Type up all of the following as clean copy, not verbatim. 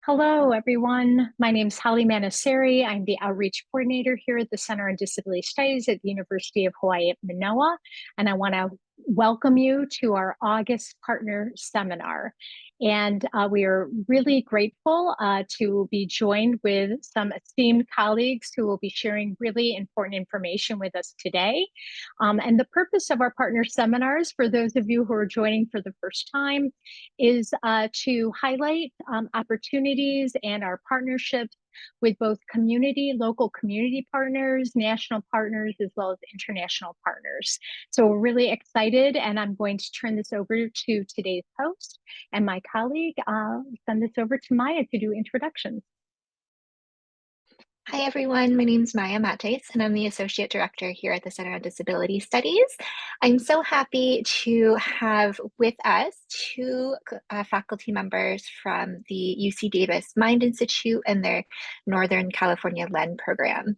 Hello, everyone. My name is Holly Manaseri. I'm the outreach coordinator here at the Center on Disability Studies at the University of Hawaii at Manoa, and I want to welcome you to our August partner seminar. And we are really grateful to be joined with some esteemed colleagues who will be sharing really important information with us today. And the purpose of our partner seminars, for those of you who are joining for the first time, is to highlight opportunities and our partnerships with both local community partners, national partners, as well as international partners. So we're really excited, and I'm going to turn this over to today's host and my colleague. Send this over to Maya to do introductions. Hi, everyone. My name is Maya Mates, and I'm the Associate Director here at the Center on Disability Studies. I'm so happy to have with us two faculty members from the UC Davis Mind Institute and their Northern California LEND program.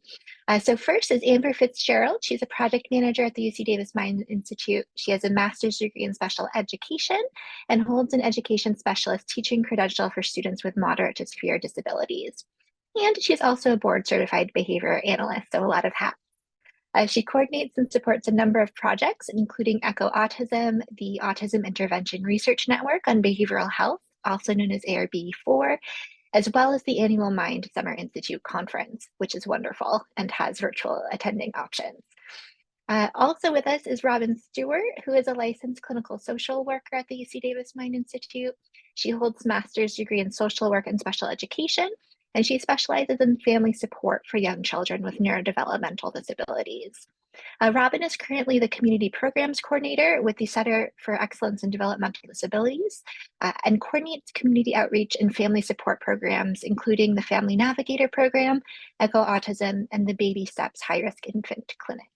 So first is Amber Fitzgerald. She's a project manager at the UC Davis Mind Institute. She has a master's degree in special education and holds an education specialist teaching credential for students with moderate to severe disabilities. And she's also a board certified behavior analyst, so a lot of hats. She coordinates and supports a number of projects, including ECHO Autism, the Autism Intervention Research Network on Behavioral Health, also known as ARB4, as well as the annual Mind Summer Institute Conference, which is wonderful and has virtual attending options. Also with us is Robin Stewart, who is a licensed clinical social worker at the UC Davis Mind Institute. She holds a master's degree in social work and special education, and she specializes in family support for young children with neurodevelopmental disabilities. Robin is currently the Community Programs Coordinator with the Center for Excellence in Developmental Disabilities and coordinates community outreach and family support programs, including the Family Navigator Program, ECHO Autism, and the Baby Steps High Risk Infant Clinic.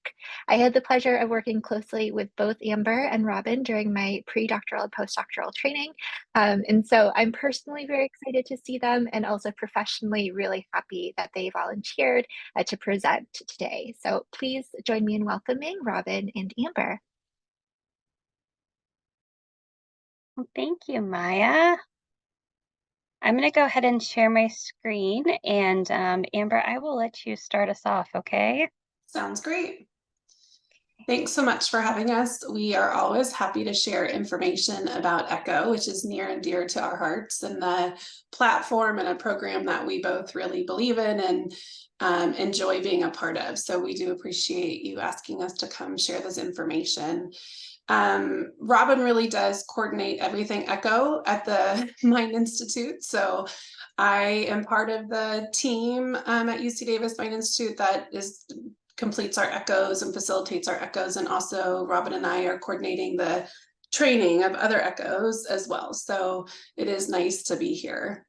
I had the pleasure of working closely with both Amber and Robin during my pre-doctoral and postdoctoral training. And so I'm personally very excited to see them, and also professionally really happy that they volunteered to present today. So please join me in welcoming Robin and Amber. Well, thank you, Maya. I'm going to go ahead and share my screen, and Amber, I will let you start us off, okay? Sounds great. Thanks so much for having us. We are always happy to share information about ECHO, which is near and dear to our hearts, and the platform and a program that we both really believe in and enjoy being a part of. So we do appreciate you asking us to come share this information. Robin really does coordinate everything ECHO at the Mind Institute. So I am part of the team at UC Davis Mind Institute that completes our ECHOs and facilitates our ECHOs. And also Robin and I are coordinating the training of other ECHOs as well. So it is nice to be here.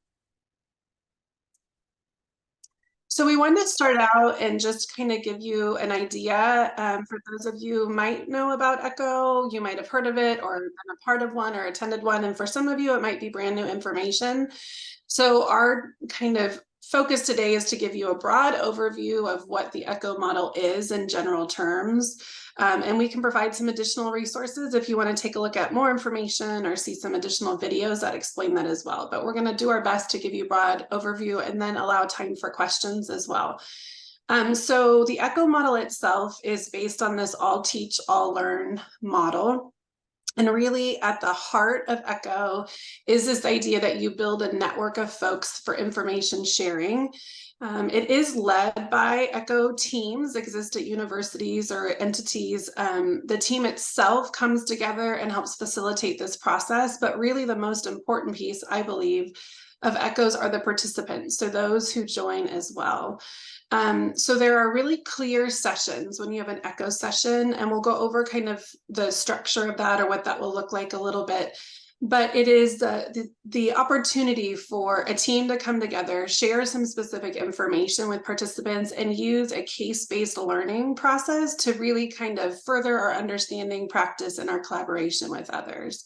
So we wanted to start out and just kind of give you an idea. For those of you who might know about ECHO, you might have heard of it or been a part of one or attended one. And for some of you, it might be brand new information. So our kind of focus today is to give you a broad overview of what the ECHO model is in general terms. And we can provide some additional resources if you want to take a look at more information or see some additional videos that explain that as well. But we're going to do our best to give you a broad overview and then allow time for questions as well. So the ECHO model itself is based on this all teach, all learn model. And really at the heart of ECHO is this idea that you build a network of folks for information sharing. It is led by ECHO teams, exist at universities or entities. The team itself comes together and helps facilitate this process. But really the most important piece, I believe, of ECHOs are the participants, so those who join as well. So there are really clear sessions when you have an ECHO session, and we'll go over kind of the structure of that or what that will look like a little bit. But it is the opportunity for a team to come together, share some specific information with participants, and use a case-based learning process to really kind of further our understanding, practice, and our collaboration with others.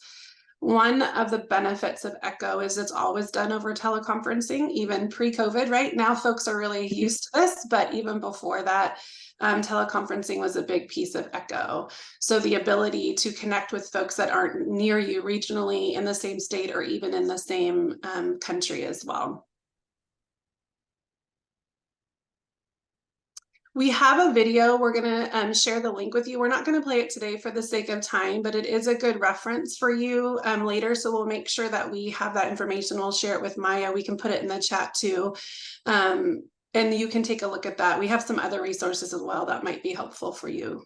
One of the benefits of ECHO is it's always done over teleconferencing, even pre-COVID. Right now, folks are really used to this, but even before that, teleconferencing was a big piece of ECHO. So the ability to connect with folks that aren't near you regionally in the same state or even in the same country as well. We have a video. We're going to share the link with you. We're not going to play it today for the sake of time, but it is a good reference for you later. So we'll make sure that we have that information. We'll share it with Maya. We can put it in the chat too. And you can take a look at that. We have some other resources as well that might be helpful for you.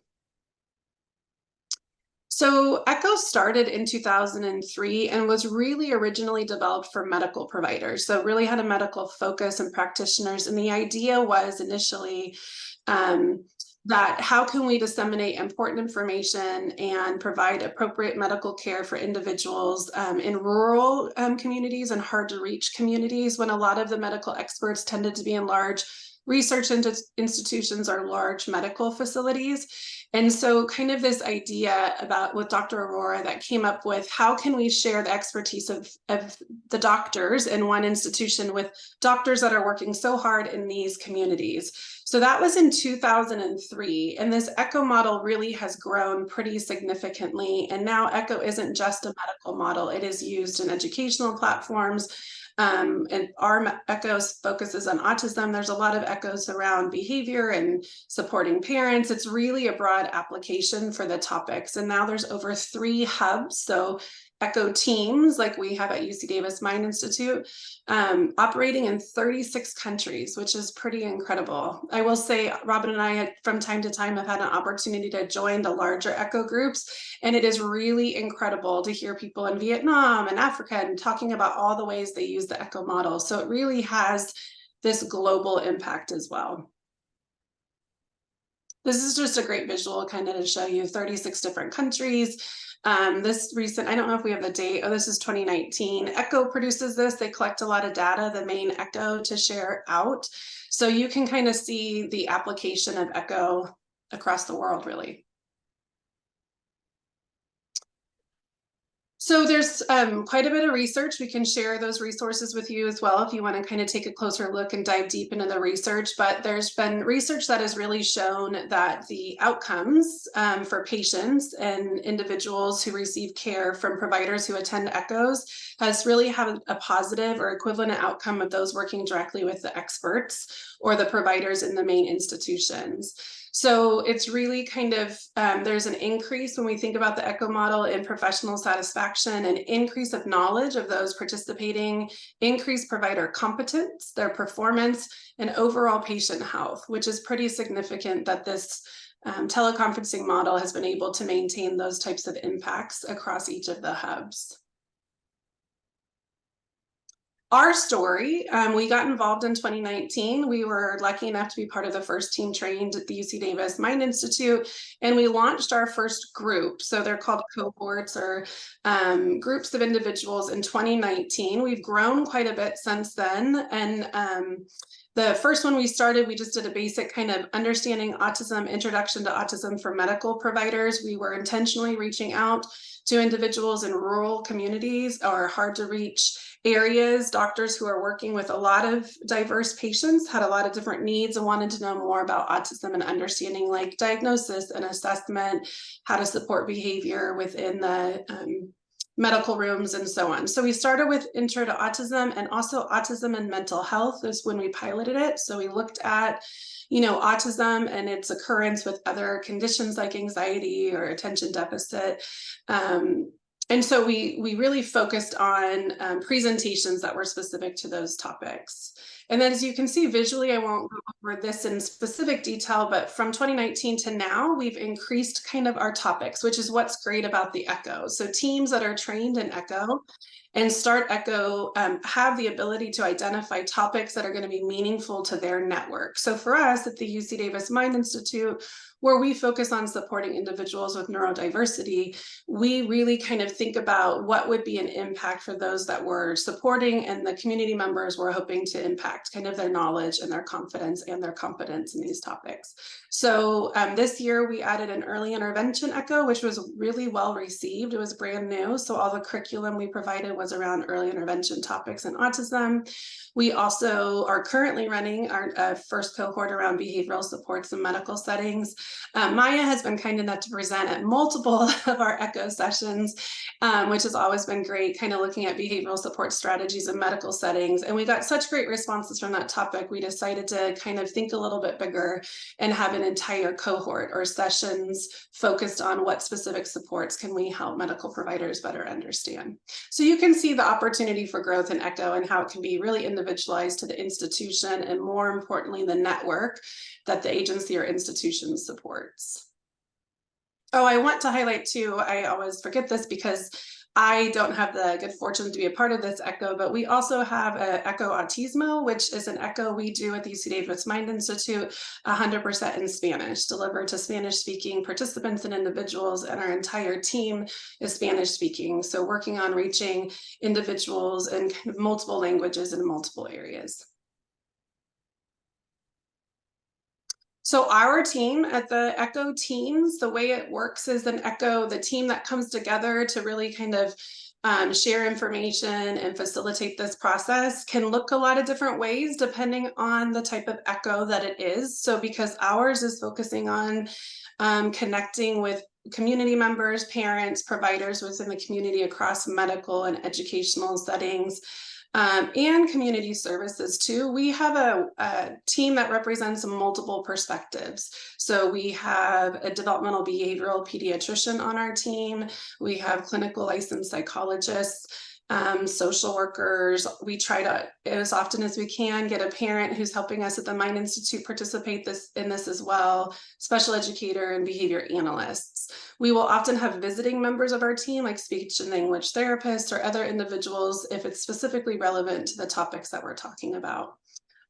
So ECHO started in 2003 and was really originally developed for medical providers. So it really had a medical focus and practitioners. And the idea was initially that how can we disseminate important information and provide appropriate medical care for individuals in rural communities and hard to reach communities, when a lot of the medical experts tended to be in large research institutions or large medical facilities. And so kind of this idea about with Dr. Aurora that came up with how can we share the expertise of the doctors in one institution with doctors that are working so hard in these communities. So that was in 2003. And this ECHO model really has grown pretty significantly. And now ECHO isn't just a medical model. It is used in educational platforms. And our ECHOs focuses on autism. There's a lot of ECHOs around behavior and supporting parents. It's really a broad application for the topics. And now there's over 3 hubs. So ECHO teams like we have at UC Davis Mind Institute operating in 36 countries, which is pretty incredible. I will say Robin and I from time to time have had an opportunity to join the larger ECHO groups, and it is really incredible to hear people in Vietnam and Africa and talking about all the ways they use the ECHO model. So it really has this global impact as well. This is just a great visual kind of to show you 36 different countries. This recent, I don't know if we have the date. Oh, this is 2019. ECHO produces this. They collect a lot of data, the main ECHO, to share out. So you can kind of see the application of ECHO across the world, really. So there's quite a bit of research. We can share those resources with you as well if you want to kind of take a closer look and dive deep into the research. But there's been research that has really shown that the outcomes for patients and individuals who receive care from providers who attend ECHOs has really had a positive or equivalent outcome of those working directly with the experts or the providers in the main institutions. So it's really kind of, there's an increase when we think about the ECHO model in professional satisfaction, an increase of knowledge of those participating, increased provider competence, their performance, and overall patient health, which is pretty significant that this teleconferencing model has been able to maintain those types of impacts across each of the hubs. Our story, we got involved in 2019. We were lucky enough to be part of the first team trained at the UC Davis Mind Institute, and we launched our first group. So they're called cohorts or groups of individuals in 2019. We've grown quite a bit since then. And the first one we started, we just did a basic kind of understanding autism, introduction to autism for medical providers. We were intentionally reaching out to individuals in rural communities or hard to reach areas, doctors who are working with a lot of diverse patients, had a lot of different needs and wanted to know more about autism and understanding like diagnosis and assessment, how to support behavior within the medical rooms and so on. So we started with Intro to Autism, and also autism and mental health is when we piloted it. So we looked at, you know, autism and its occurrence with other conditions like anxiety or attention deficit. And so we really focused on presentations that were specific to those topics. And then as you can see visually, I won't go over this in specific detail, but from 2019 to now, we've increased kind of our topics, which is what's great about the ECHO. So teams that are trained in ECHO and start ECHO have the ability to identify topics that are going to be meaningful to their network. So for us at the UC Davis Mind Institute, where we focus on supporting individuals with neurodiversity, we really kind of think about what would be an impact for those that we're supporting and the community members we're hoping to impact, kind of their knowledge and their confidence and their competence in these topics. So this year we added an early intervention ECHO, which was really well received. It was brand new. So all the curriculum we provided was around early intervention topics and autism. We also are currently running our first cohort around behavioral supports in medical settings. Maya has been kind enough to present at multiple of our ECHO sessions, which has always been great, kind of looking at behavioral support strategies in medical settings. And we got such great responses from that topic, we decided to kind of think a little bit bigger and have an entire cohort or sessions focused on what specific supports can we help medical providers better understand. So you can see the opportunity for growth in ECHO and how it can be really individualized to the institution and, more importantly, the network that the agency or institution supports. Oh, I want to highlight too, I always forget this because I don't have the good fortune to be a part of this ECHO, but we also have a ECHO Autismo, which is an ECHO we do at the UC Davis Mind Institute, 100% in Spanish, delivered to Spanish-speaking participants and individuals, and our entire team is Spanish-speaking. So working on reaching individuals in kind of multiple languages in multiple areas. So our team at the ECHO teams, the way it works is an ECHO, the team that comes together to really kind of share information and facilitate this process can look a lot of different ways depending on the type of ECHO that it is. So because ours is focusing on connecting with community members, parents, providers within the community across medical and educational settings, and community services too. We have a team that represents multiple perspectives. So we have a developmental behavioral pediatrician on our team. We have clinical licensed psychologists, social workers. We try to, as often as we can, get a parent who's helping us at the Mind Institute participate in this as well, special educator and behavior analysts. We will often have visiting members of our team, like speech and language therapists or other individuals, if it's specifically relevant to the topics that we're talking about.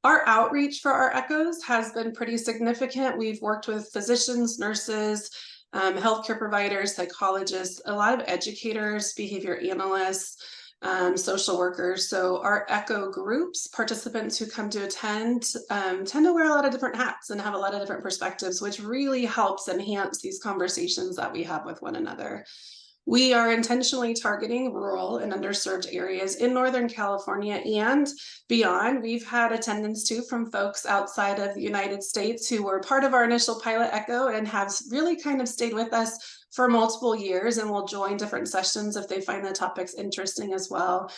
Our outreach for our ECHOs has been pretty significant. We've worked with physicians, nurses, healthcare providers, psychologists, a lot of educators, behavior analysts, social workers. So our ECHO groups, participants who come to attend, tend to wear a lot of different hats and have a lot of different perspectives, which really helps enhance these conversations that we have with one another. We are intentionally targeting rural and underserved areas in Northern California and beyond. We've had attendance too from folks outside of the United States who were part of our initial pilot ECHO and have really kind of stayed with us for multiple years and will join different sessions if they find the topics interesting as well.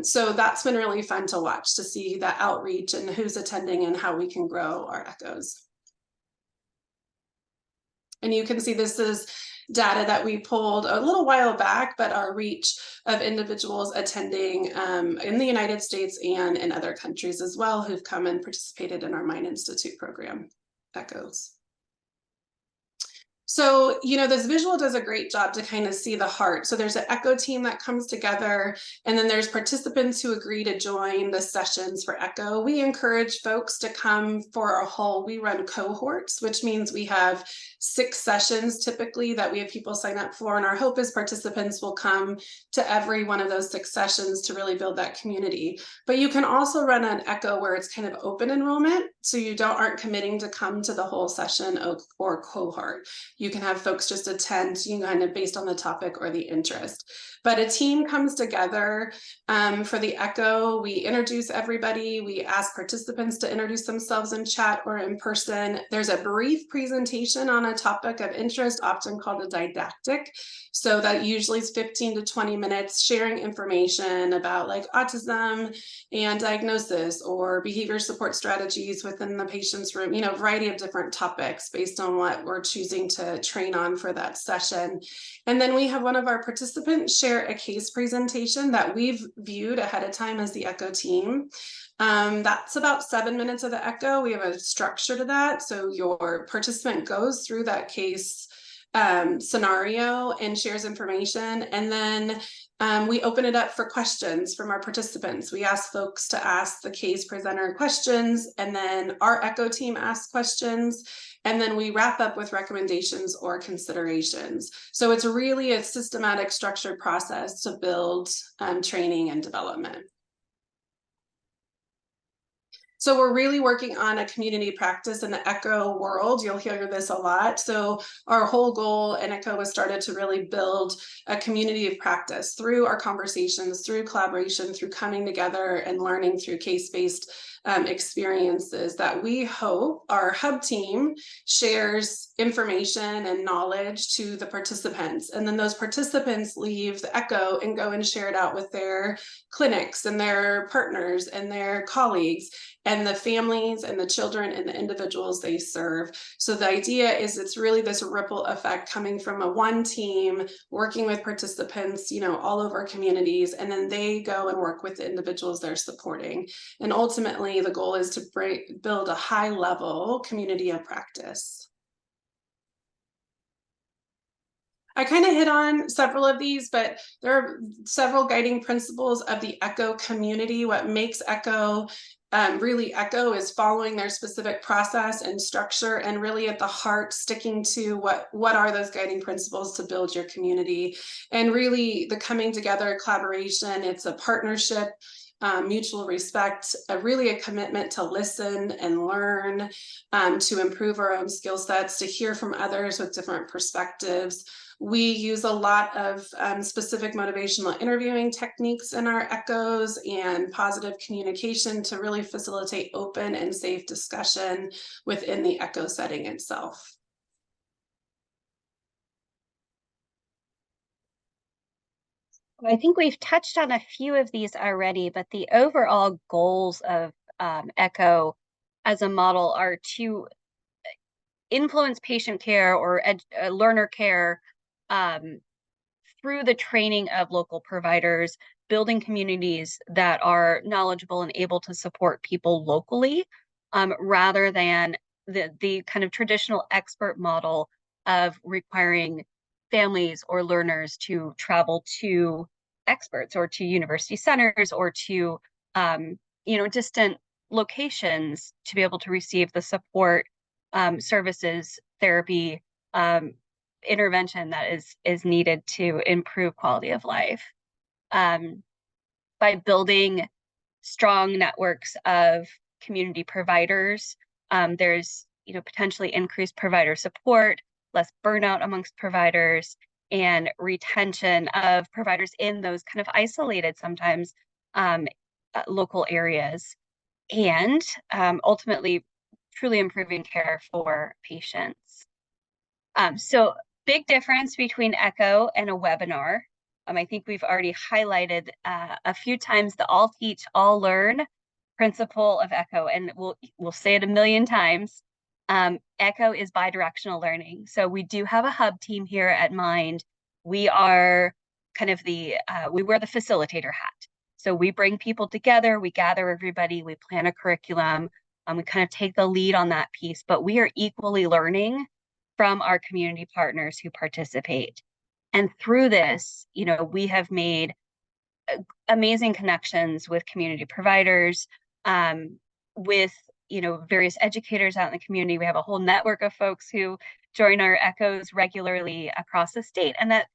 So that's been really fun to watch, to see that outreach and who's attending and how we can grow our ECHOs. And you can see this is data that we pulled a little while back, but our reach of individuals attending in the United States and in other countries as well who've come and participated in our Mind Institute program, ECHOs. So, you know, this visual does a great job to kind of see the heart. So there's an ECHO team that comes together, and then there's participants who agree to join the sessions for ECHO. We encourage folks to come for we run cohorts, which means we have 6 sessions typically that we have people sign up for. And our hope is participants will come to every one of those 6 sessions to really build that community. But you can also run an ECHO where it's kind of open enrollment. So you aren't committing to come to the whole session or cohort. You can have folks just attend, kind of based on the topic or the interest. But a team comes together for the ECHO. We introduce everybody. We ask participants to introduce themselves in chat or in person. There's a brief presentation on a topic of interest, often called a didactic. So that usually is 15 to 20 minutes sharing information about like autism and diagnosis or behavior support strategies within the patient's room, a variety of different topics based on what we're choosing to train on for that session. And then we have one of our participants share a case presentation that we've viewed ahead of time as the ECHO team. That's about 7 minutes of the ECHO. We have a structure to that. So your participant goes through that case scenario and shares information. And then we open it up for questions from our participants. We ask folks to ask the case presenter questions, and then our ECHO team asks questions. And then we wrap up with recommendations or considerations. So it's really a systematic, structured process to build training and development. So we're really working on a community practice in the ECHO world. You'll hear this a lot. So our whole goal in ECHO was started to really build a community of practice through our conversations, through collaboration, through coming together and learning through case-based experiences that we hope our hub team shares information and knowledge to the participants. And then those participants leave the ECHO and go and share it out with their clinics and their partners and their colleagues and the families and the children and the individuals they serve. So the idea is it's really this ripple effect coming from a one team working with participants, all over communities, and then they go and work with the individuals they're supporting. And ultimately, the goal is to build a high level community of practice. I kind of hit on several of these, but there are several guiding principles of the ECHO community. What makes ECHO really ECHO is following their specific process and structure, and really at the heart sticking to what are those guiding principles to build your community. And really the coming together, collaboration, it's a partnership, mutual respect, really a commitment to listen and learn, to improve our own skill sets, to hear from others with different perspectives. We use a lot of specific motivational interviewing techniques in our ECHOs and positive communication to really facilitate open and safe discussion within the ECHO setting itself. I think we've touched on a few of these already, but the overall goals of ECHO as a model are to influence patient care or learner care through the training of local providers, building communities that are knowledgeable and able to support people locally, rather than the kind of traditional expert model of requiring families or learners to travel to experts or to university centers or to distant locations to be able to receive the support, services, therapy, intervention that is needed to improve quality of life. By building strong networks of community providers, there's potentially increased provider support, less burnout amongst providers, and retention of providers in those kind of isolated, sometimes local areas, and ultimately truly improving care for patients. So big difference between ECHO and a webinar. I think we've already highlighted a few times the all teach, all learn principle of ECHO, and we'll say it a million times. ECHO is bidirectional learning. So we do have a hub team here at Mind. We are kind of we wear the facilitator hat. So we bring people together, we gather everybody, we plan a curriculum, we kind of take the lead on that piece, but we are equally learning from our community partners who participate. And through this, we have made amazing connections with community providers, with various educators out in the community. We have a whole network of folks who join our ECHOs regularly across the state, and that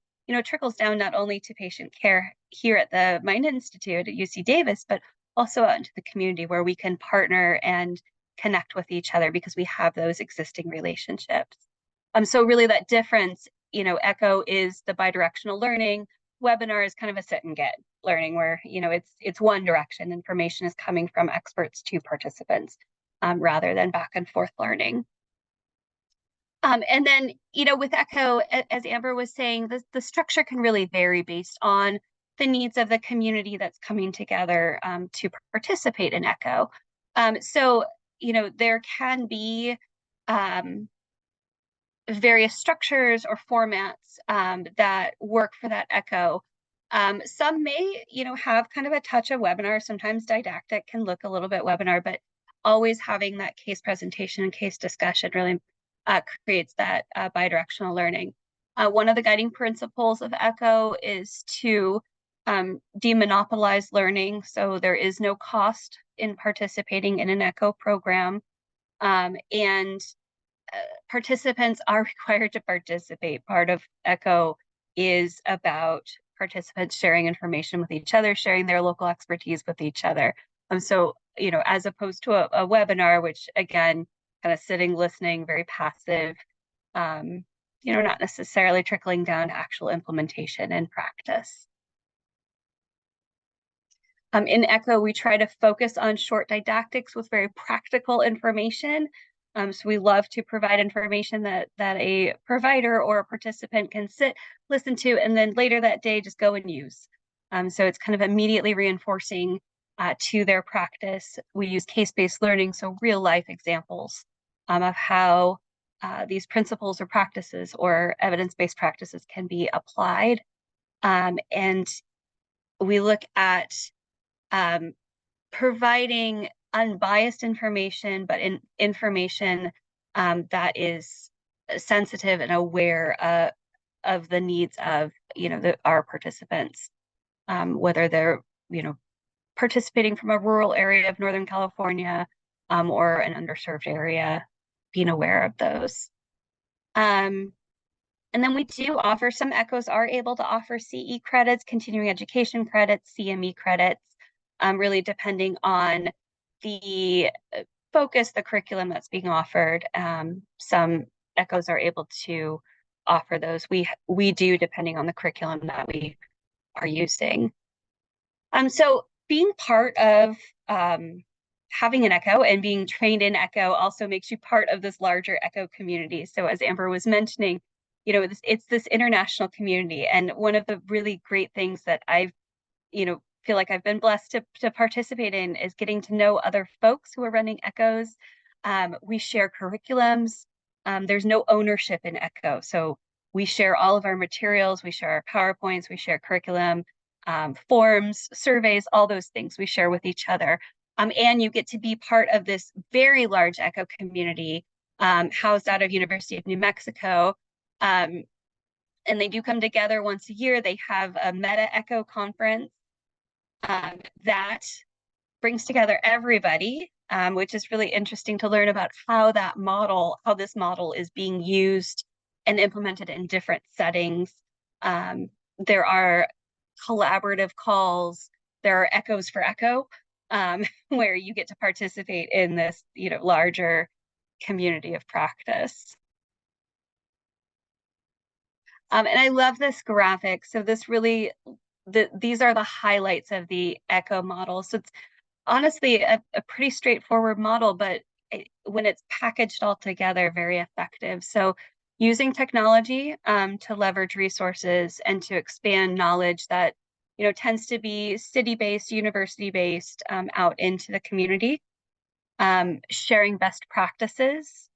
trickles down not only to patient care here at the Mind Institute at UC Davis, but also out into the community where we can partner and connect with each other because we have those existing relationships. So really that difference, ECHO is the bidirectional learning. Webinar is kind of a sit and get learning where, it's one direction. Information is coming from experts to participants, rather than back and forth learning. And then, with ECHO, as Amber was saying, the structure can really vary based on the needs of the community that's coming together to participate in ECHO. So, there can be various structures or formats that work for that ECHO. Some may, have kind of a touch of webinar. Sometimes didactic can look a little bit webinar, but always having that case presentation and case discussion really creates that bidirectional learning. One of the guiding principles of ECHO is to demonopolize learning. So there is no cost in participating in an ECHO program. And participants are required to participate. Part of ECHO is about participants sharing information with each other, sharing their local expertise with each other. So, as opposed to a webinar, which again, kind of sitting, listening, very passive, not necessarily trickling down to actual implementation and practice. In ECHO, we try to focus on short didactics with very practical information. So we love to provide information that a provider or a participant can sit, listen to, and then later that day just go and use. So it's kind of immediately reinforcing to their practice. We use case-based learning, so real-life examples of how these principles or practices or evidence-based practices can be applied. And we look at providing unbiased information, but information that is sensitive and aware of the needs of our participants, whether they're participating from a rural area of Northern California or an underserved area, being aware of those. And then we do offer, some ECHOs are able to offer CE credits, continuing education credits, CME credits, really depending on the focus, the curriculum that's being offered. Some ECHOs are able to offer those. We do, depending on the curriculum that we are using. So being part of having an ECHO and being trained in ECHO also makes you part of this larger ECHO community. So as Amber was mentioning, it's this international community. And one of the really great things that I've, feel like I've been blessed to participate in is getting to know other folks who are running ECHOs. We share curriculums. There's no ownership in ECHO. So we share all of our materials, we share our PowerPoints, we share curriculum, forms, surveys, all those things we share with each other. And you get to be part of this very large ECHO community housed out of University of New Mexico. And they do come together once a year. They have a Meta ECHO conference that brings together everybody, which is really interesting to learn about how this model is being used and implemented in different settings. There are collaborative calls. There are ECHOs for ECHO, where you get to participate in this, larger community of practice. And I love this graphic. So this really, these are the highlights of the ECHO model. So it's honestly a pretty straightforward model, but when it's packaged all together, very effective. So using technology to leverage resources and to expand knowledge that tends to be city-based, university-based out into the community, sharing best practices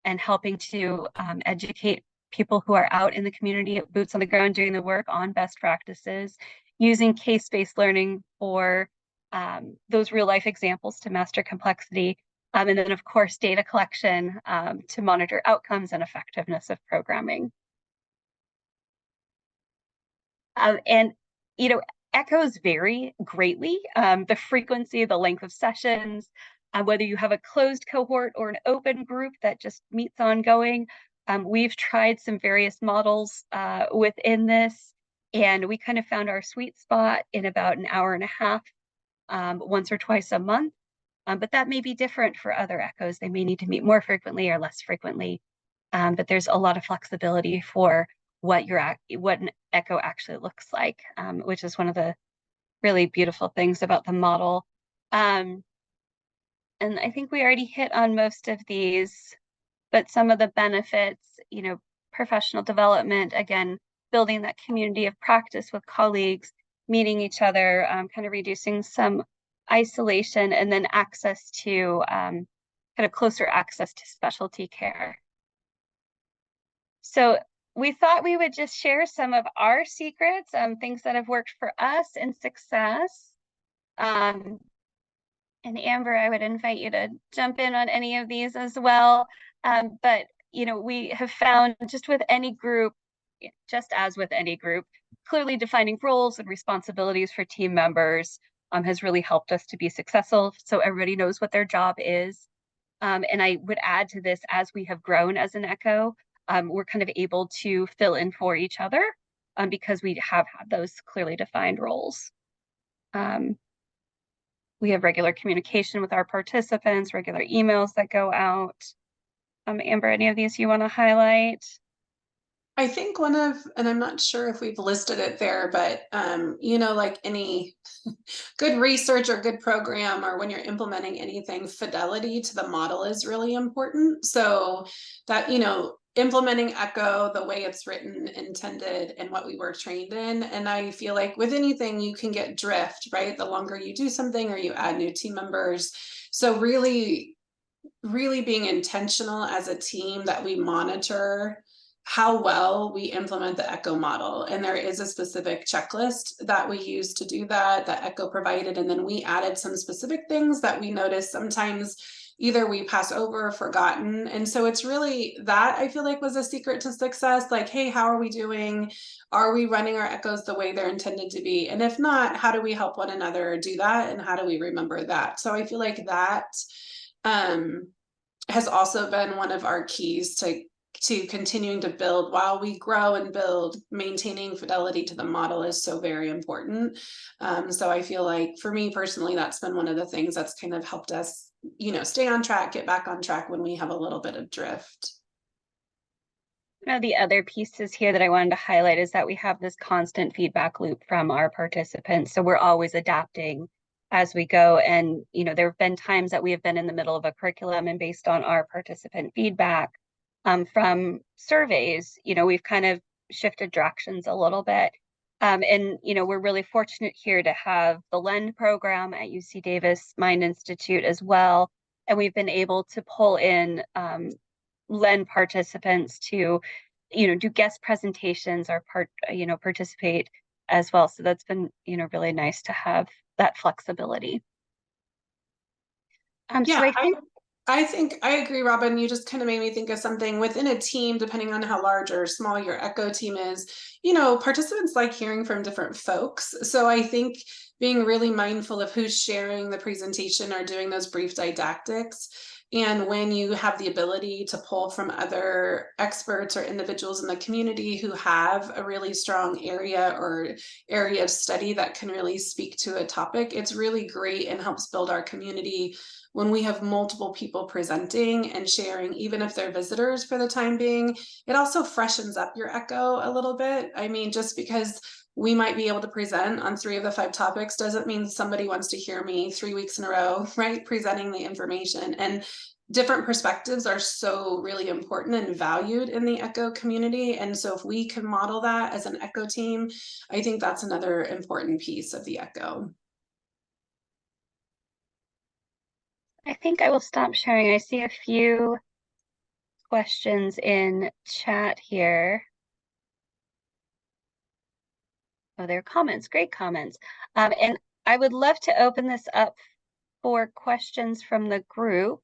and helping to educate people who are out in the community, boots on the ground, doing the work on best practices, using case-based learning for those real-life examples to master complexity, and then, of course, data collection to monitor outcomes and effectiveness of programming. And, ECHOs vary greatly. The frequency, the length of sessions, whether you have a closed cohort or an open group that just meets ongoing. We've tried some various models within this, and we kind of found our sweet spot in about an hour and a half, once or twice a month. But that may be different for other ECHOs. They may need to meet more frequently or less frequently. But there's a lot of flexibility for what an ECHO actually looks like, which is one of the really beautiful things about the model. And I think we already hit on most of these, but some of the benefits, professional development, again, building that community of practice with colleagues, meeting each other, kind of reducing some isolation, and then access to kind of closer access to specialty care. So we thought we would just share some of our secrets, things that have worked for us in success. And Amber, I would invite you to jump in on any of these as well. But, we have found just with any group, just as with any group, clearly defining roles and responsibilities for team members has really helped us to be successful. So everybody knows what their job is. And I would add to this, as we have grown as an ECHO, we're kind of able to fill in for each other because we have had those clearly defined roles. We have regular communication with our participants, regular emails that go out. Amber, any of these you want to highlight? I think one of, and I'm not sure if we've listed it there, but you know, like any good research or good program, or when you're implementing anything, fidelity to the model is really important. So that, you know, implementing ECHO the way it's written, intended, and what we were trained in. And I feel like with anything, you can get drift, right? The longer you do something or you add new team members. So really being intentional as a team that we monitor how well we implement the ECHO model. And there is a specific checklist that we use to do that, that ECHO provided. And then we added some specific things that we noticed sometimes either we pass over or forgotten. And so it's really that, I feel like, was a secret to success. Like, hey, how are we doing? Are we running our ECHOs the way they're intended to be? And if not, how do we help one another do that? And how do we remember that? So I feel like that has also been one of our keys to continuing to build while we grow and build. Maintaining fidelity to the model is so very important. So I feel like for me personally, that's been one of the things that's kind of helped us, you know, stay on track, get back on track when we have a little bit of drift. One of the other pieces here that I wanted to highlight is that we have this constant feedback loop from our participants. So we're always adapting as we go. And, you know, there have been times that we have been in the middle of a curriculum, and based on our participant feedback from surveys, you know, we've kind of shifted directions a little bit. And, you know, we're really fortunate here to have the LEND program at UC Davis Mind Institute as well. And we've been able to pull in LEND participants to, you know, do guest presentations or participate as well. So that's been, you know, really nice to have that flexibility. Yeah, so I think I agree, Robin. You just kind of made me think of something within a team, depending on how large or small your ECHO team is. You know, participants like hearing from different folks. So I think being really mindful of who's sharing the presentation or doing those brief didactics. And when you have the ability to pull from other experts or individuals in the community who have a really strong area of study that can really speak to a topic, it's really great and helps build our community. When we have multiple people presenting and sharing, even if they're visitors for the time being, it also freshens up your ECHO a little bit. I mean, just because we might be able to present on 3 of the 5 topics doesn't mean somebody wants to hear me 3 weeks in a row, right? Presenting the information. And different perspectives are so really important and valued in the ECHO community. And so if we can model that as an ECHO team, I think that's another important piece of the ECHO. I think I will stop sharing. I see a few questions in chat here. Oh, there are comments, great comments. And I would love to open this up for questions from the group.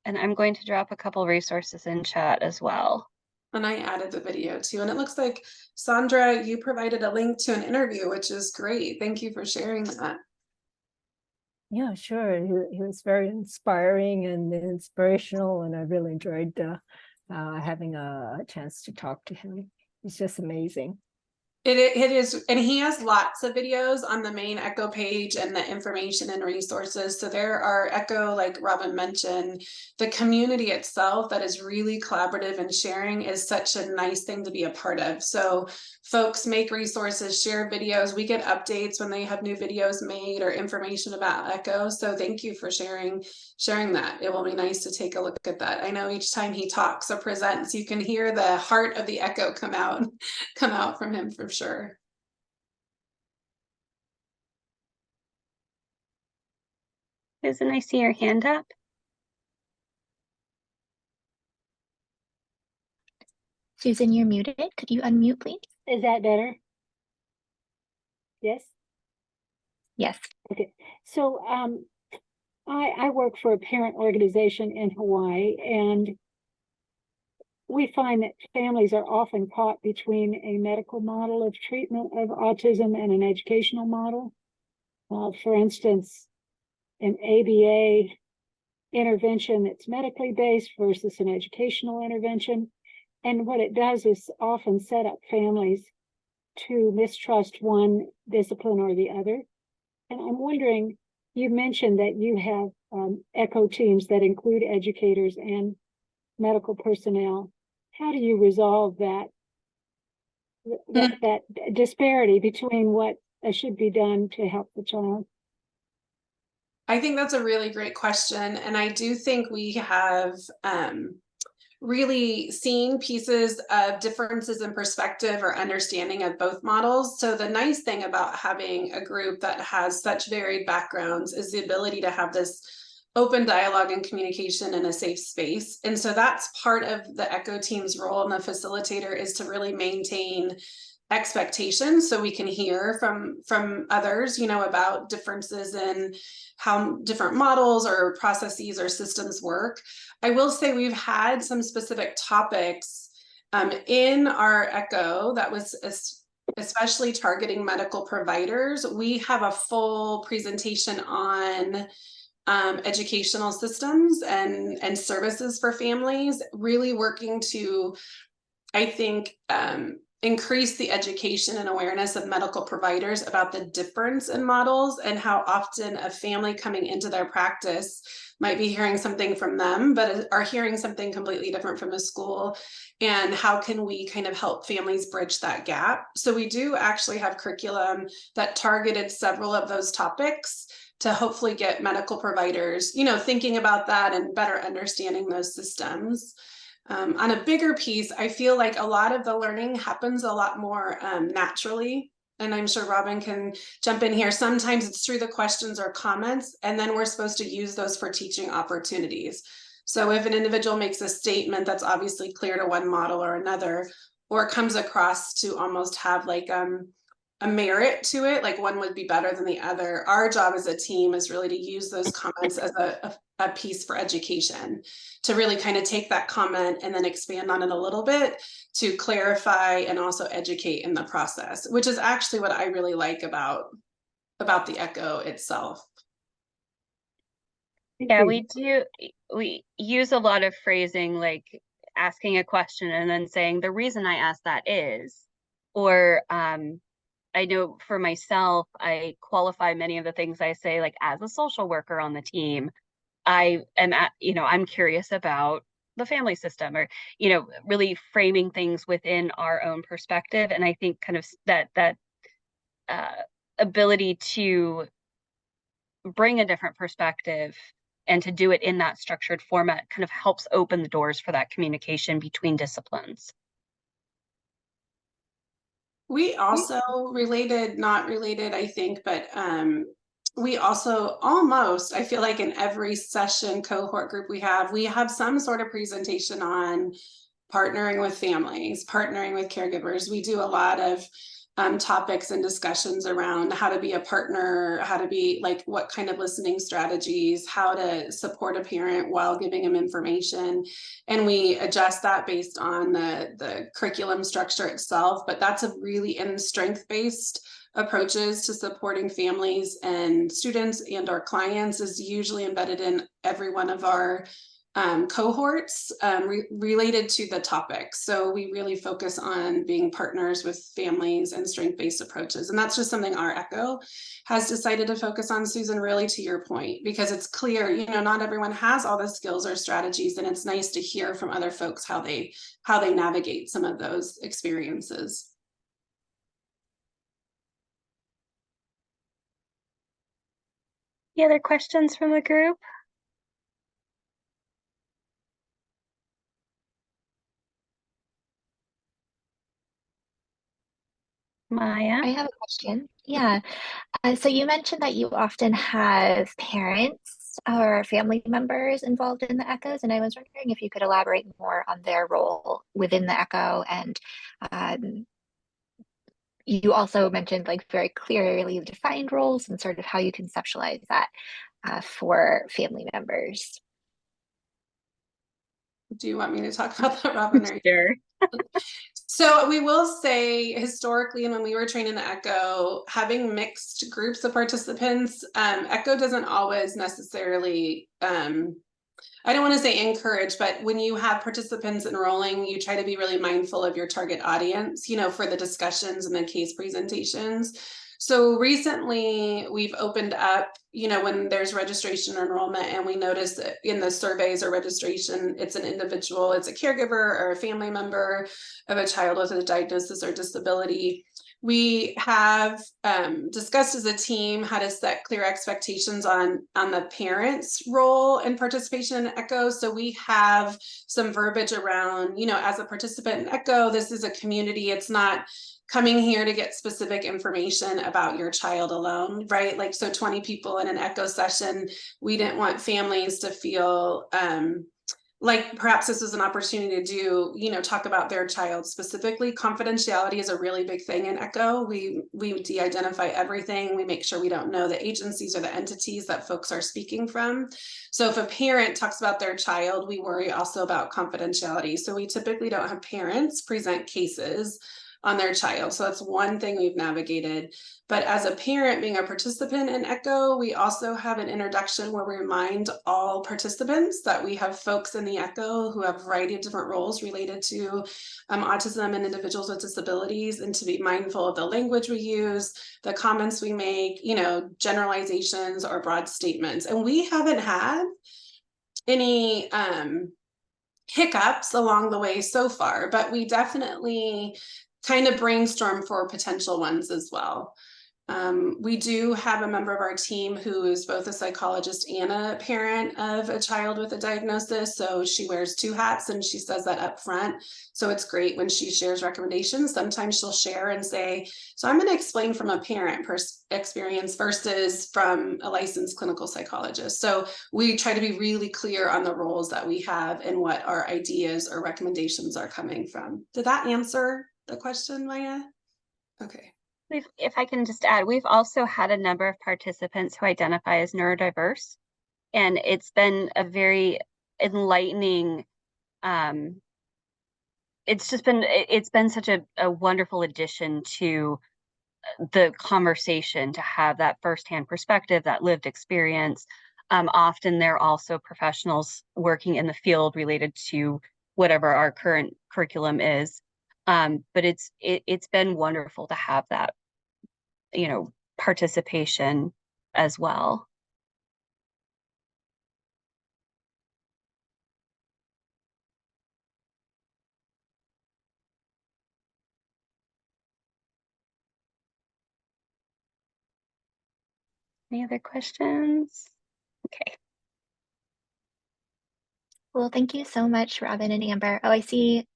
And I'm going to drop a couple resources in chat as well. And I added the video too. And it looks like, Sandra, you provided a link to an interview, which is great. Thank you for sharing that. Yeah, sure. He was very inspiring and inspirational, and I really enjoyed having a chance to talk to him. He's just amazing. It is, and he has lots of videos on the main ECHO page and the information and resources. So there are ECHO, like Robin mentioned, the community itself that is really collaborative and sharing is such a nice thing to be a part of. So folks make resources, share videos. We get updates when they have new videos made or information about ECHO. So thank you for sharing that. It will be nice to take a look at that. I know each time he talks or presents, you can hear the heart of the ECHO come out from him for sure. Susan, I see your hand up. Susan, you're muted. Could you unmute, please? Is that better? Yes? Yes. Okay. So I work for a parent organization in Hawaii, and we find that families are often caught between a medical model of treatment of autism and an educational model. For instance, an ABA intervention that's medically based versus an educational intervention. And what it does is often set up families to mistrust one discipline or the other. And I'm wondering, you mentioned that you have ECHO teams that include educators and medical personnel. how do you resolve that that disparity between what should be done to help the child? I think that's a really great question. And I do think we have really seen pieces of differences in perspective or understanding of both models. So the nice thing about having a group that has such varied backgrounds is the ability to have this open dialogue and communication in a safe space. And so that's part of the ECHO team's role, and the facilitator is to really maintain expectations so we can hear from others, you know, about differences in how different models or processes or systems work. I will say we've had some specific topics in our ECHO that was especially targeting medical providers. We have a full presentation on educational systems and services for families, really working to, I think, increase the education and awareness of medical providers about the difference in models and how often a family coming into their practice might be hearing something from them, but are hearing something completely different from a school. And how can we kind of help families bridge that gap? So we do actually have curriculum that targeted several of those topics to hopefully get medical providers, you know, thinking about that and better understanding those systems. On a bigger piece, I feel like a lot of the learning happens a lot more naturally. And I'm sure Robin can jump in here. Sometimes it's through the questions or comments, and then we're supposed to use those for teaching opportunities. So if an individual makes a statement that's obviously clear to one model or another, or comes across to almost have like a merit to it, like one would be better than the other, our job as a team is really to use those comments as a piece for education, to really kind of take that comment and then expand on it a little bit to clarify and also educate in the process, which is actually what I really like about the ECHO itself. Yeah, we use a lot of phrasing, like asking a question and then saying the reason I asked that is, or I know for myself, I qualify many of the things I say, like as a social worker on the team, I am I'm curious about the family system, or, really framing things within our own perspective. And I think kind of that ability to bring a different perspective and to do it in that structured format kind of helps open the doors for that communication between disciplines. We also not related, I think, but we also almost, I feel like in every session cohort group we have some sort of presentation on partnering with families, partnering with caregivers. We do a lot of topics and discussions around how to be a partner, how to be like, what kind of listening strategies, how to support a parent while giving them information. And we adjust that based on the curriculum structure itself, but that's a really in strength-based approaches to supporting families and students and our clients is usually embedded in every one of our cohorts related to the topic. So we really focus on being partners with families and strength-based approaches. And that's just something our ECHO has decided to focus on, Susan, really to your point, because it's clear, not everyone has all the skills or strategies, and it's nice to hear from other folks how they navigate some of those experiences. Any other questions from the group? Maya? I have a question. Yeah. So you mentioned that you often have parents or family members involved in the ECHOs, and I was wondering if you could elaborate more on their role within the ECHO. And you also mentioned like very clearly defined roles and sort of how you conceptualize that for family members. Do you want me to talk about that, Robin? Sure. So we will say historically, and when we were training the ECHO, having mixed groups of participants, ECHO doesn't always necessarily, I don't want to say encourage, but when you have participants enrolling, you try to be really mindful of your target audience, for the discussions and the case presentations. So recently we've opened up, when there's registration or enrollment and we notice that in the surveys or registration, it's an individual, it's a caregiver or a family member of a child with a diagnosis or disability. We have discussed as a team how to set clear expectations on the parents' role and participation in ECHO. So we have some verbiage around, as a participant in ECHO, this is a community. It's not coming here to get specific information about your child alone, right? Like, so 20 people in an ECHO session, we didn't want families to feel like perhaps this is an opportunity to talk about their child specifically. Confidentiality is a really big thing in ECHO. We de-identify everything. We make sure we don't know the agencies or the entities that folks are speaking from. So if a parent talks about their child, we worry also about confidentiality. So we typically don't have parents present cases on their child. So that's one thing we've navigated. But as a parent being a participant in ECHO, we also have an introduction where we remind all participants that we have folks in the ECHO who have a variety of different roles related to autism and individuals with disabilities, and to be mindful of the language we use, the comments we make, generalizations or broad statements. And we haven't had any hiccups along the way so far, but we definitely kind of brainstorm for potential ones as well. We do have a member of our team who is both a psychologist and a parent of a child with a diagnosis. So she wears two hats and she says that up front. So it's great when she shares recommendations. Sometimes she'll share and say, so I'm going to explain from a parent experience versus from a licensed clinical psychologist. So we try to be really clear on the roles that we have and what our ideas or recommendations are coming from. Did that answer the question, Maya? Okay. If I can just add, we've also had a number of participants who identify as neurodiverse, and it's been a very enlightening, it's been such a wonderful addition to the conversation to have that firsthand perspective, that lived experience. Often they're also professionals working in the field related to whatever our current curriculum is. But it's been wonderful to have that, participation as well. Any other questions? Okay. Well, thank you so much, Robin and Amber. Oh, I see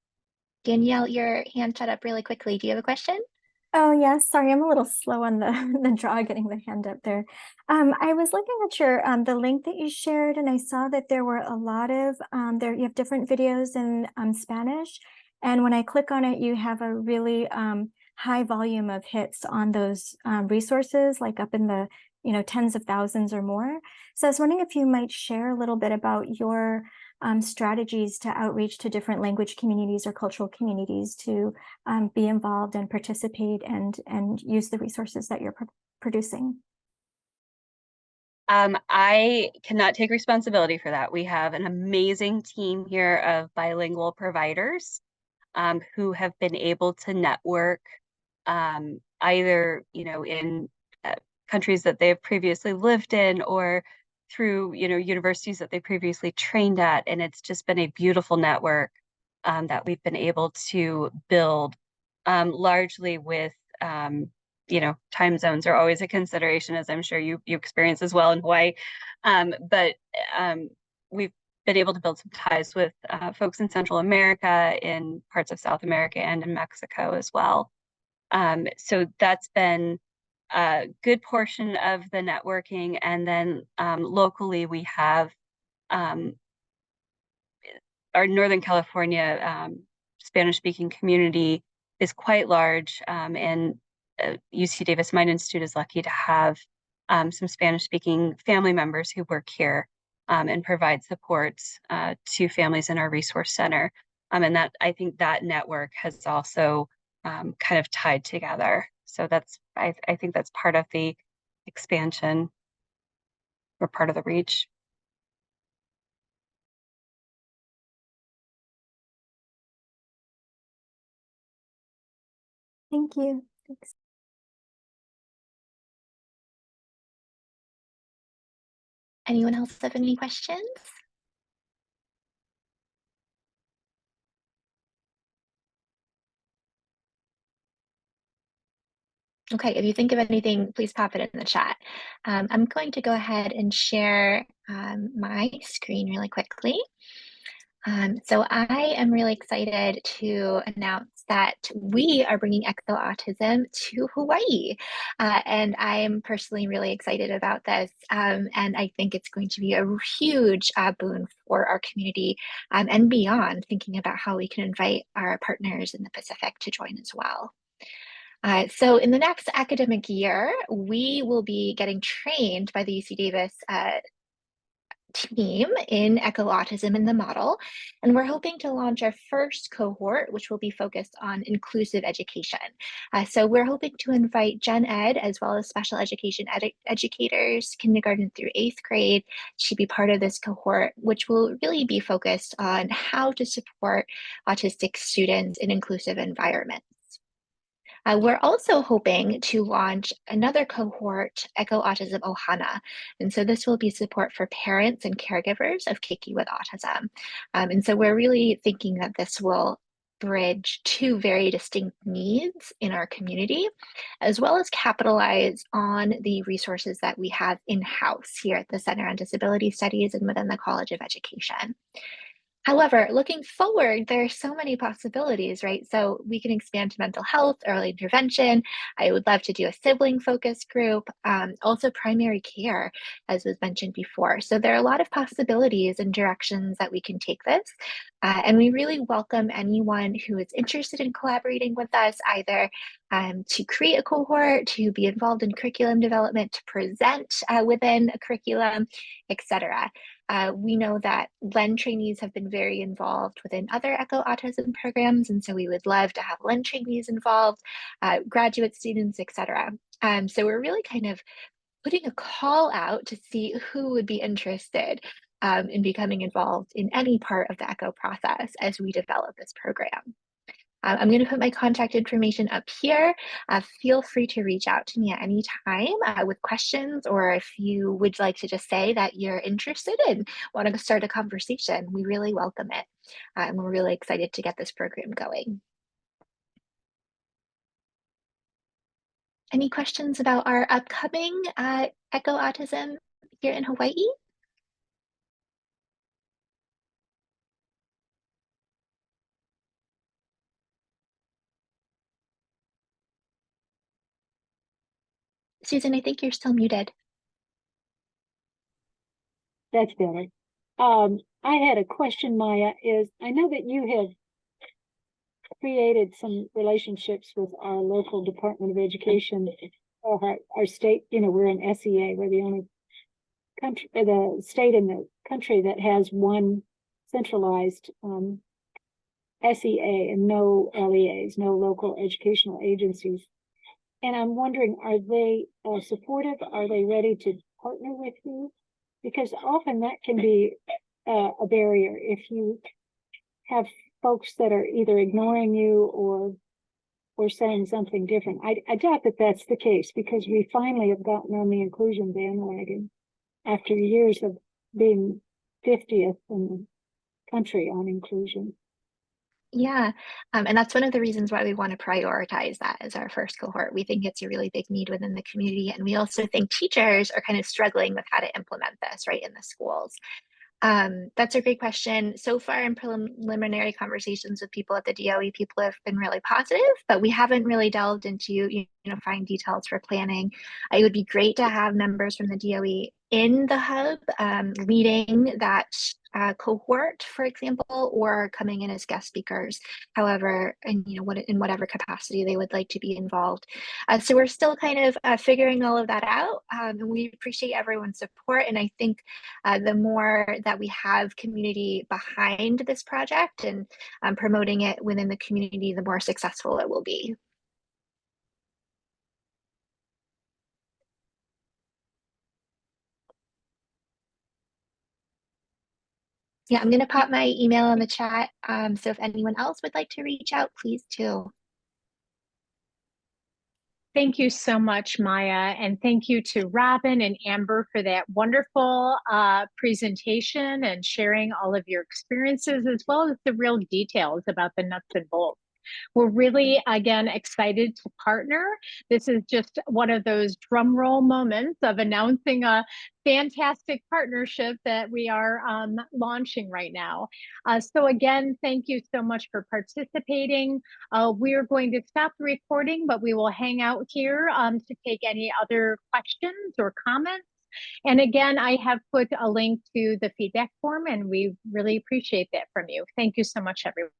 Danielle, your hand shut up really quickly. Do you have a question? Oh, yeah, sorry, I'm a little slow on the, the draw, getting the hand up there. I was looking at your the link that you shared, and I saw that there were a lot of you have different videos in Spanish, and when I click on it, you have a really high volume of hits on those resources, like up in the tens of thousands or more. So I was wondering if you might share a little bit about your strategies to outreach to different language communities or cultural communities to be involved and participate and use the resources that you're producing. I cannot take responsibility for that. We have an amazing team here of bilingual providers who have been able to network either in countries that they've previously lived in or through universities that they previously trained at, and it's just been a beautiful network that we've been able to build, largely with time zones are always a consideration, as I'm sure you experience as well in Hawaii, but we've been able to build some ties with folks in Central America, in parts of South America, and in Mexico as well. So that's been a good portion of the networking. And then locally, we have our Northern California Spanish-speaking community is quite large, and UC Davis Mind Institute is lucky to have some Spanish-speaking family members who work here and provide supports to families in our resource center. And that, I think that network has also kind of tied together. So that's, I think that's part of the expansion or part of the reach. Thank you. Thanks. Anyone else have any questions? Okay, if you think of anything, please pop it in the chat. I'm going to go ahead and share my screen really quickly. So I am really excited to announce that we are bringing ECHO Autism to Hawaii. And I'm personally really excited about this. And I think it's going to be a huge boon for our community and beyond, thinking about how we can invite our partners in the Pacific to join as well. So in the next academic year, we will be getting trained by the UC Davis team in ECHO Autism in the model, and we're hoping to launch our first cohort, which will be focused on inclusive education. So we're hoping to invite gen ed as well as special education educators, kindergarten through 8th grade, to be part of this cohort, which will really be focused on how to support autistic students in inclusive environments. We're also hoping to launch another cohort, ECHO Autism Ohana. And so this will be support for parents and caregivers of Kiki with autism. And so we're really thinking that this will bridge two very distinct needs in our community, as well as capitalize on the resources that we have in-house here at the Center on Disability Studies and within the College of Education. However, looking forward, there are so many possibilities, right? So we can expand to mental health, early intervention. I would love to do a sibling focus group, also primary care, as was mentioned before. So there are a lot of possibilities and directions that we can take this. And we really welcome anyone who is interested in collaborating with us, either to create a cohort, to be involved in curriculum development, to present within a curriculum, etc. We know that LEN trainees have been very involved within other ECHO Autism programs, and so we would love to have LEN trainees involved, graduate students, etc. So we're really kind of putting a call out to see who would be interested in becoming involved in any part of the ECHO process as we develop this program. I'm going to put my contact information up here. Feel free to reach out to me at any time with questions, or if you would like to just say that you're interested and want to start a conversation, we really welcome it. And we're really excited to get this program going. Any questions about our upcoming ECHO Autism here in Hawaii? Susan, I think you're still muted. That's better. I had a question, Maya, I know that you have created some relationships with our local Department of Education, or our state, we're an SEA, we're the only country, the state in the country that has one centralized SEA and no LEAs, no local educational agencies. And I'm wondering, are they supportive? Are they ready to partner with you? Because often that can be a barrier if you have folks that are either ignoring you or saying something different. I doubt that that's the case, because we finally have gotten on the inclusion bandwagon after years of being 50th in the country on inclusion. Yeah, and that's one of the reasons why we want to prioritize that as our first cohort. We think it's a really big need within the community, and we also think teachers are kind of struggling with how to implement this right in the schools. That's a great question. So far in preliminary conversations with people at the DOE, people have been really positive, but we haven't really delved into fine details for planning. It would be great to have members from the DOE in the hub leading that cohort, for example, or coming in as guest speakers, however, and in whatever capacity they would like to be involved. So we're still kind of figuring all of that out, and we appreciate everyone's support. And I think the more that we have community behind this project and promoting it within the community, the more successful it will be. Yeah, I'm going to pop my email in the chat. So if anyone else would like to reach out, please do. Thank you so much, Maya, and thank you to Robin and Amber for that wonderful presentation and sharing all of your experiences, as well as the real details about the nuts and bolts. We're really, again, excited to partner. This is just one of those drum roll moments of announcing a fantastic partnership that we are launching right now. So again, thank you so much for participating. We're going to stop the recording, but we will hang out here to take any other questions or comments. And again, I have put a link to the feedback form, and we really appreciate that from you. Thank you so much, everyone.